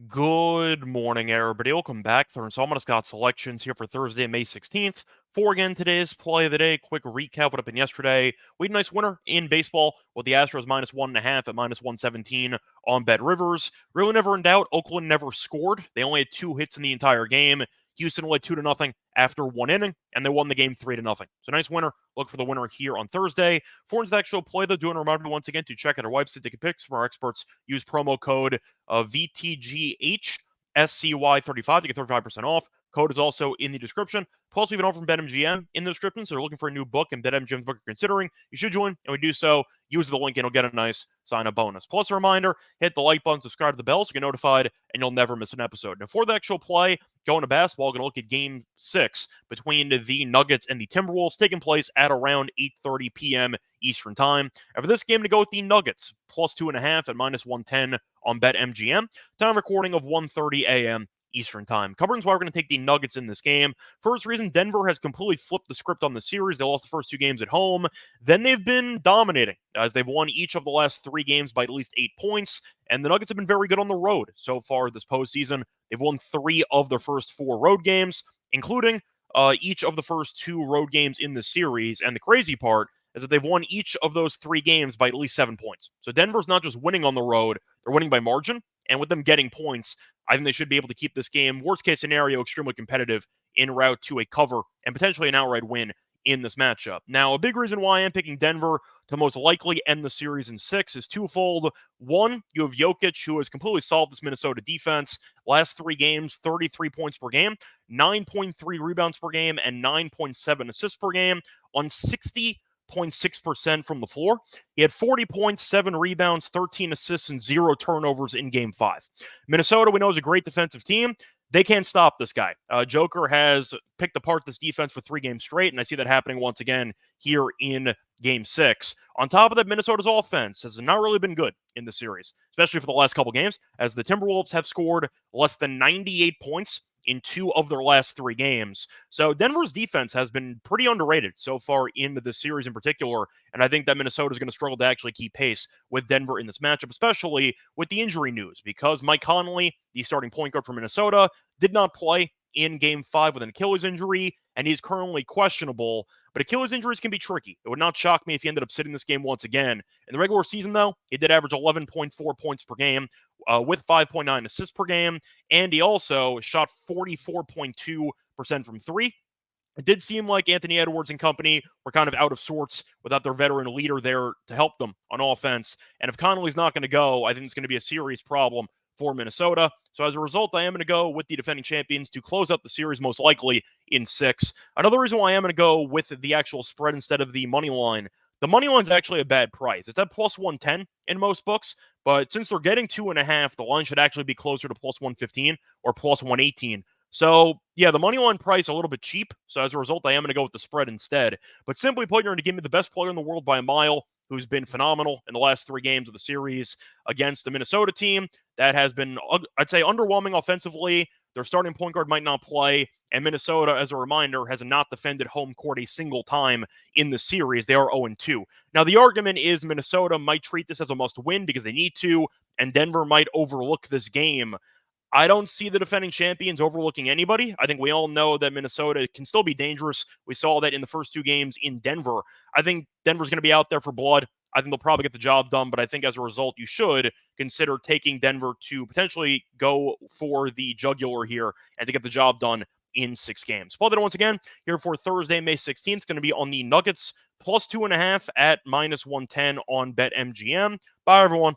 Good morning, everybody. Welcome back. Third installment of Scott's Selections here for Thursday, May 16th. For again today's play of the day, quick recap what happened yesterday. We had a nice winner in baseball with the Astros minus 1.5 at minus 117 on Bet Rivers. Really never in doubt. Oakland never scored. They only had 2 hits in the entire game. Houston led 2-0 after 1 inning, and they won the game 3-0. So nice winner. Look for the winner here on Thursday. For the actual play, though, doing a reminder once again to check out our website to get picks from our experts. Use promo code VTGHSCY35 to get 35% off. Code is also in the description. Plus, we have an offer from BetMGM in the description, so if you're looking for a new book and BetMGM's book you're considering, you should join, and we do so. Use the link and you'll get a nice sign-up bonus. Plus, a reminder, hit the like button, subscribe to the bell so you get notified, and you'll never miss an episode. Now, for the actual play, going to basketball, going to look at Game 6 between the Nuggets and the Timberwolves, taking place at around 8:30 p.m. Eastern Time. And for this game, to go with the Nuggets, plus 2.5 at minus 110 on BetMGM. Time recording of 1:30 a.m. Eastern Time. Covering why we're going to take the Nuggets in this game. First reason, Denver has completely flipped the script on the series. They lost the first 2 games at home. Then they've been dominating as they've won each of the last 3 games by at least 8 points. And the Nuggets have been very good on the road so far this postseason. They've won 3 of their first 4 road games, including each of the first 2 road games in the series. And the crazy part is that they've won each of those 3 games by at least 7 points. So Denver's not just winning on the road, they're winning by margin. And with them getting points, I think they should be able to keep this game, worst case scenario, extremely competitive en route to a cover and potentially an outright win in this matchup. Now, a big reason why I'm picking Denver to most likely end the series in 6 is twofold. One, you have Jokic, who has completely solved this Minnesota defense. Last 3 games, 33 points per game, 9.3 rebounds per game, and 9.7 assists per game on 60.6% from the floor. He had 40 points, 7 rebounds, 13 assists, and 0 turnovers in Game 5. Minnesota, we know, is a great defensive team. They can't stop this guy. Joker has picked apart this defense for 3 games straight, and I see that happening once again here in Game 6. On top of that, Minnesota's offense has not really been good in the series, especially for the last couple games, as the Timberwolves have scored less than 98 points in 2 of their last 3 games. So Denver's defense has been pretty underrated so far in this series in particular, and I think that Minnesota is going to struggle to actually keep pace with Denver in this matchup, especially with the injury news, because Mike Conley, the starting point guard for Minnesota, did not play in Game 5 with an Achilles injury, and he's currently questionable. But Achilles injuries can be tricky. It would not shock me if he ended up sitting this game once again. In the regular season, though, he did average 11.4 points per game with 5.9 assists per game, and he also shot 44.2% from 3. It did seem like Anthony Edwards and company were kind of out of sorts without their veteran leader there to help them on offense. And if Conley's not going to go, I think it's going to be a serious problem for Minnesota. So as a result, I am going to go with the defending champions to close out the series most likely in 6. Another reason why I am going to go with the actual spread instead of the money line. The money line is actually a bad price. It's at plus 110 in most books, but since they're getting 2.5, the line should actually be closer to plus 115 or plus 118. So, yeah, the money line price a little bit cheap. So as a result, I am going to go with the spread instead. But simply put, you're going to give me the best player in the world by a mile, who's been phenomenal in the last 3 games of the series against the Minnesota team that has been, I'd say, underwhelming offensively. Their starting point guard might not play. And Minnesota, as a reminder, has not defended home court a single time in the series. They are 0-2. Now, the argument is Minnesota might treat this as a must-win because they need to, and Denver might overlook this game. I don't see the defending champions overlooking anybody. I think we all know that Minnesota can still be dangerous. We saw that in the first 2 games in Denver. I think Denver's going to be out there for blood. I think they'll probably get the job done, but I think as a result, you should consider taking Denver to potentially go for the jugular here and to get the job done in 6 games. Play that once again here for Thursday, May 16th. It's going to be on the Nuggets plus 2.5 at minus 110 on BetMGM. Bye, everyone.